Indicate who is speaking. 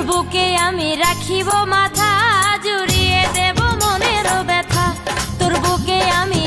Speaker 1: তোর বুকে আমি রাখিব মাথা, জুড়িয়ে দেব মনের ব্যথা। তোর বুকে আমি